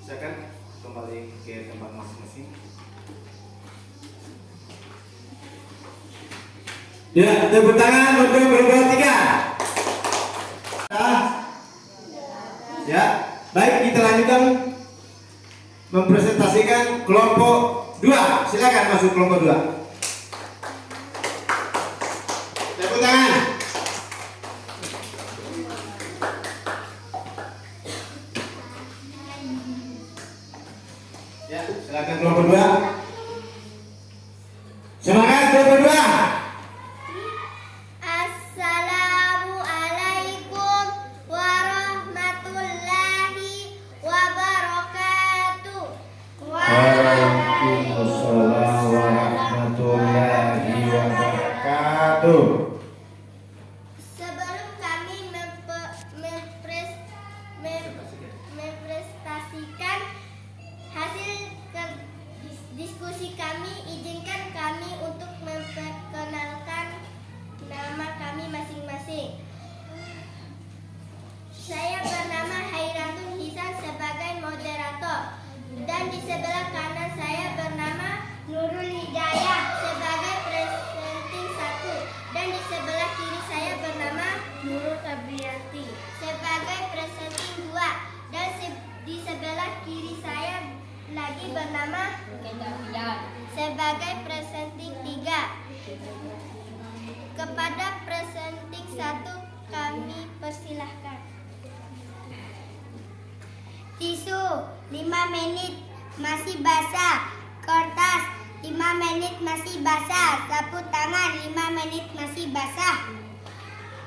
Silakan. kembali ke tempat masing-masing. Ya, tepuk tangan untuk berbuat 3. Ya, baik, kita lanjutkan mempresentasikan kelompok 2. Silakan masuk kelompok 2. Tepuk tangan. Ya, silakan kelompok 2. Semangat kelompok 2. Assalamualaikum warahmatullahi wabarakatuh. Waalaikumsalam warahmatullahi wabarakatuh. Sebelum kami mempresentasikan hasil diskusi kami, izinkan kami untuk memperkenalkan nama kami masing-masing. Saya bernama Hairatul Hisan sebagai moderator, dan di sebelah kanan saya bernama Nurul Hidayah sebagai presenting 1, dan di sebelah kiri saya bernama Nurul Kabriyanti sebagai presenting 2, dan di sebelah kiri saya lagi bernama sebagai presenting 3. Kepada presenting 1 kami persilahkan. Tisu 5 menit masih basah. Kertas 5 menit masih basah. Sapu tangan 5 menit masih basah.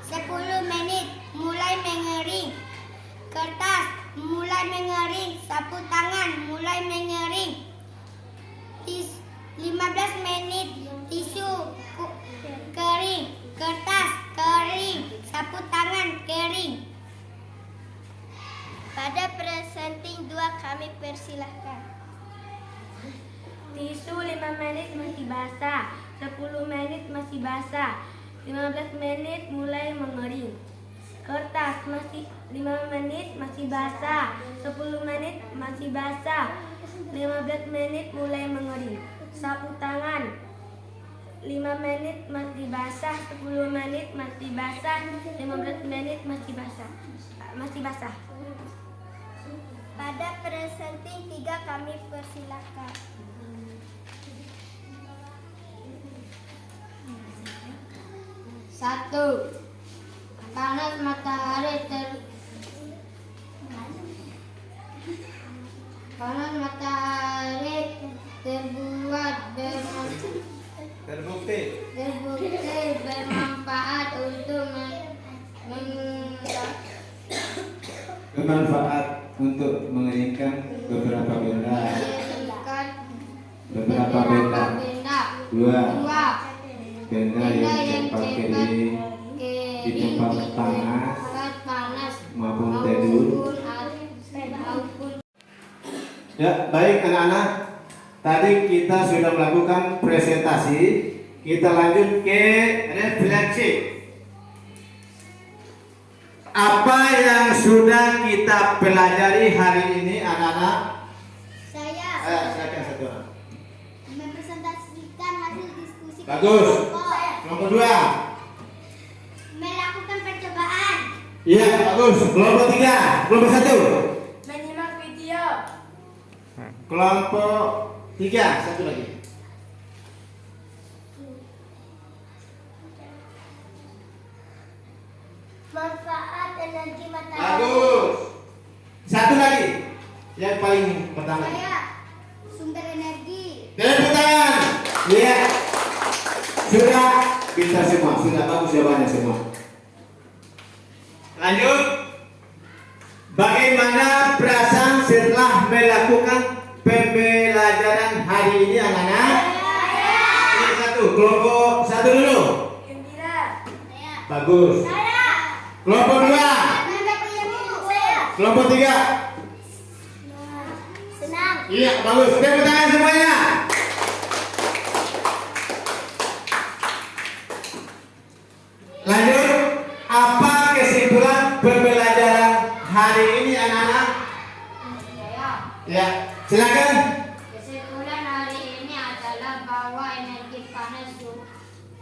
10 menit mulai mengering. Kertas mulai mengering. Sapu tangan mulai mengering. 15 menit tisu kering. Kertas kering. Sapu tangan kering. Pada presenting 2 kami persilahkan. Tisu 5 menit masih basah, 10 menit masih basah, 15 menit mulai mengering. Kertas masih 5 menit masih basah, 10 menit masih basah, 15 menit mulai mengering. Sapu tangan 5 menit masih basah, 10 menit masih basah, 15 menit masih basah. Pada presenting 3 kami persilahkan. Satu, panas matahari terbuat Terbukti bermanfaat untuk mengeringkan beberapa benda. benda. Dua, Dua, benda yang cepat kering di tempat panas maupun teduh. Ya, baik anak-anak. Tadi kita sudah melakukan presentasi. Kita lanjut ke refleksi. Apa yang sudah kita pelajari hari ini anak-anak? Saya Silakan satu orang. mempresentasikan hasil diskusi Bagus. Kelompok 2. melakukan percobaan. Iya, bagus. Kelompok 3. Kelompok 1. menyimak video. Kelompok 3. Satu lagi. Manfaat energi matahari. Bagus. Satu lagi. Yang paling pertama. Saya sumber energi. Tepuk tangan. Iya. Sudah pintar semua. Sudah bagus jawabannya semua. Lanjut. Bagaimana perasaan setelah melakukan pembelajaran hari ini anak-anak? Ini satu. Kelompok 1 dulu. Gembira. Bagus. Kelompok 2. Kelompok 3. Senang. Iya, bagus. Tepuk tangan semuanya. Lanjut. Apa kesimpulan pembelajaran hari ini anak-anak? Ya, silakan. Kesimpulan hari ini adalah bahwa energi panas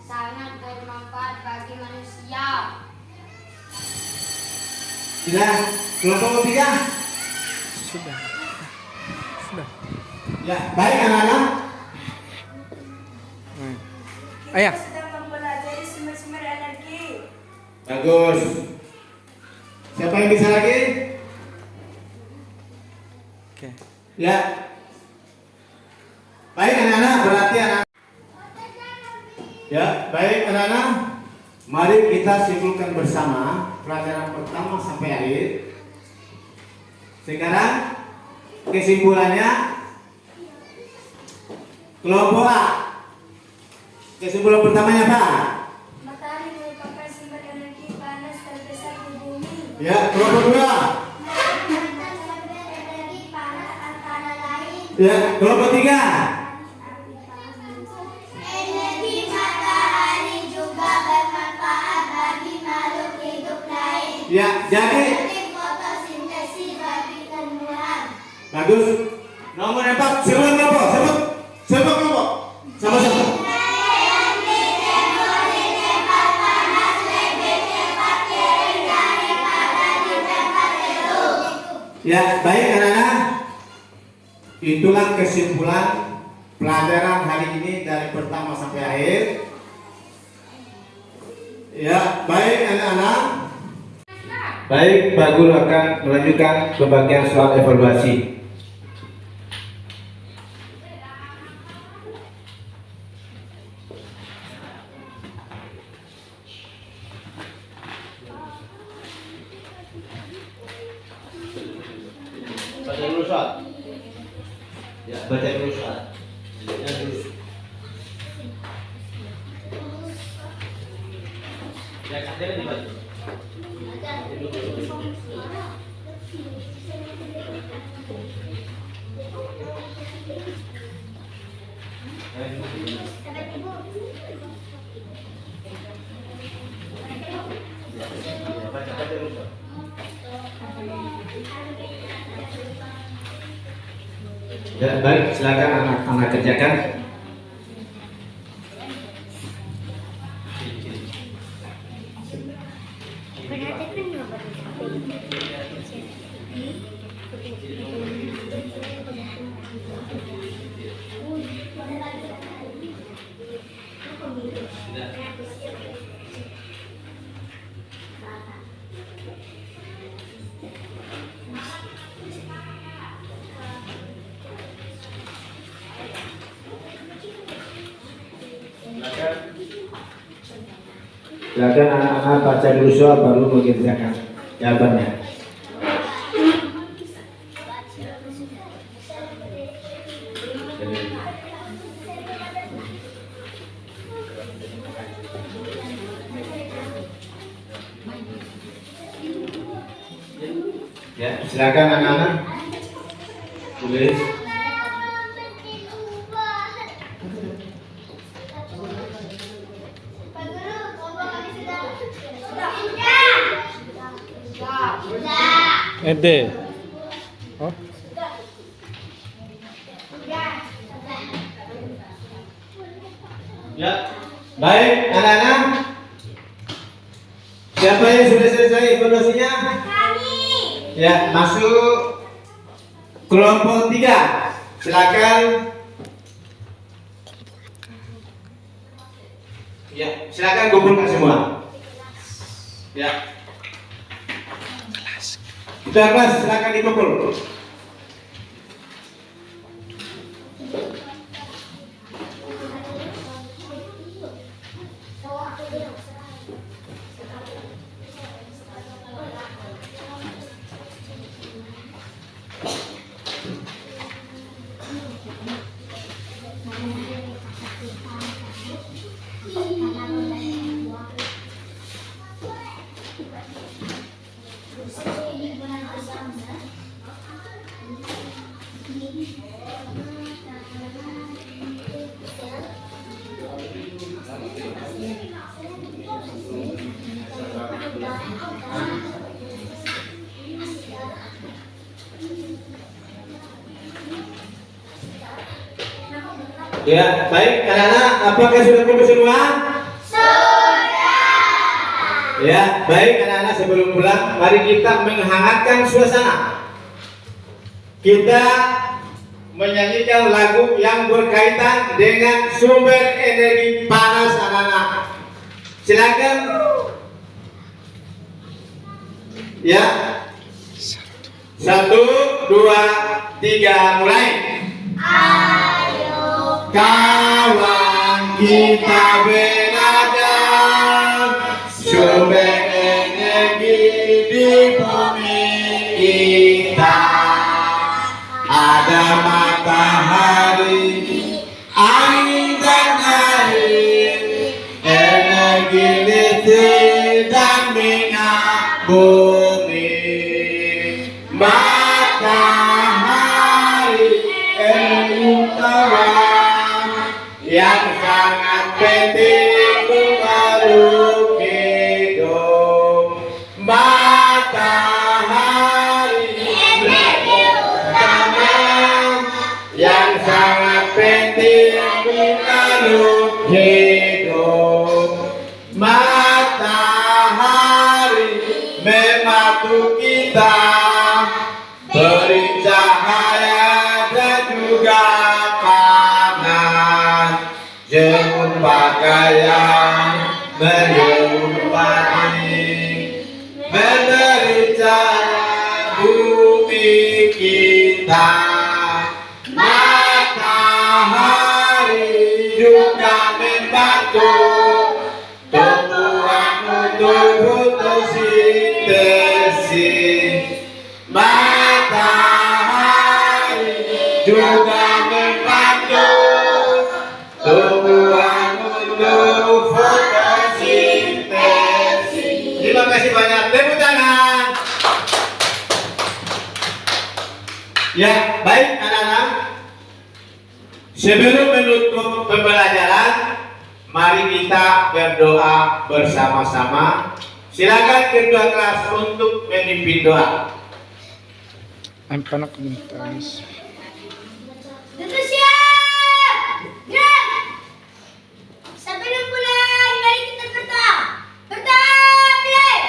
sangat bermanfaat bagi manusia. Sudah, kelompok ketiga. Sudah. Ya, baik anak-anak. Ayah. Sedang mempelajari sumber-sumber energi. Bagus. Siapa yang bisa lagi? Oke. Ya. Baik anak-anak, berarti anak. Ya, baik anak-anak. Mari kita simpulkan bersama pelajaran pertama sampai akhir. Sekarang kesimpulannya kelompok A. Kesimpulan pertamanya apa? Matahari merupakan sumber energi panas terbesar di bumi. Ya, kelompok 2. Energi panas antara lain Ya, kelompok 3. energi matahari juga bermanfaat bagi makhluk hidup lain. Ya, jadi Seperti fotosintesis bagi tumbuhan. bagus. Nomor 4, sebut kelompok, sebut kelompok. Sama-sama. Ya, baik anak-anak. Itulah kesimpulan pelajaran hari ini dari pertama sampai akhir. Ya, baik anak-anak. Baik, Pak Guru akan melanjutkan pembagian soal evaluasi. Baca dulu soal. Ya, baca dulu soal. Ya, dulu. Ya, kajian dibaca. Baca dulu soal. Ya, baik, silakan anak-anak kerjakan. Silakan anak-anak baca dulu soal baru mengerjakan jawabannya. Ya, silakan anak-anak tulis. Pak Guru, kelompok kami sudah. Ede. Oh, Ya, baik anak-anak. Siapa yang sudah selesai evaluasinya? Kami. Ya, masuk kelompok 3. Silakan. Ya, silakan kumpulkan semua. Ya. Sudah kelas, silakan dikumpul. Ya, baik anak-anak, apakah sudah kumpul semua? Ya, baik anak-anak, sebelum pulang, mari kita menghangatkan suasana. Kita menyanyikan lagu yang berkaitan dengan sumber energi panas anak-anak. Silakan. Ya. 1, 2, 3, mulai. Ayo Kawan kita belajar sumber energi di bumi kita. Ada matahari, angin dan air, energi listrik dan minyak bumi. Matahari energi utama yang sangat penting untuk makhluk hidup. Matahari energi utama yang sangat penting untuk makhluk hidup. Matahari membantu kita beri cahaya dan juga panas, jemur pakaian, menyumpati, memberi cahaya bumi kita. Matahari juga membantu tumbuhan untuk fotosintesis. Matahari juga membantu tumbuhan untuk fotosintesis. Terima kasih banyak, tepuk tangan. Ya, baik anak-anak. Sebelum menutup pembelajaran, mari kita berdoa bersama-sama. Silakan ketua kelas untuk memimpin doa. Ang panak ng taas. Duduk siap! Gerak! Sebelum mulai, mari kita berdoa. Berdoa, pilih!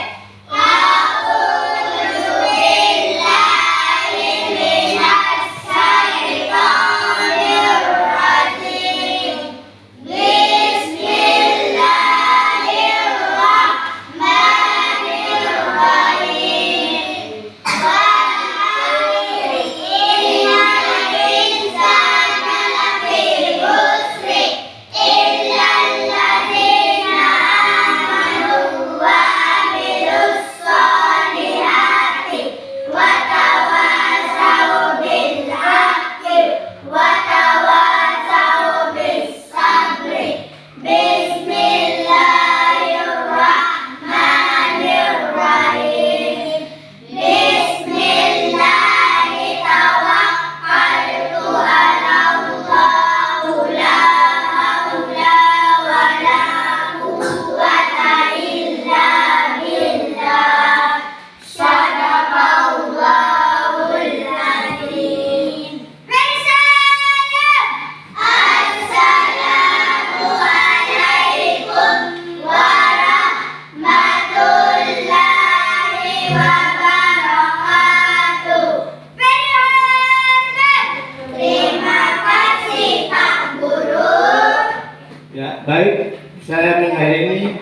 Baik, saya mengakhiri.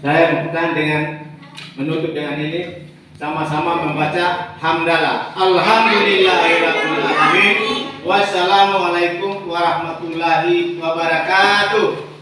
Saya bukan dengan menutup dengan ini, sama-sama membaca hamdalah. Alhamdulillahirabbil alamin. Wassalamualaikum warahmatullahi wabarakatuh.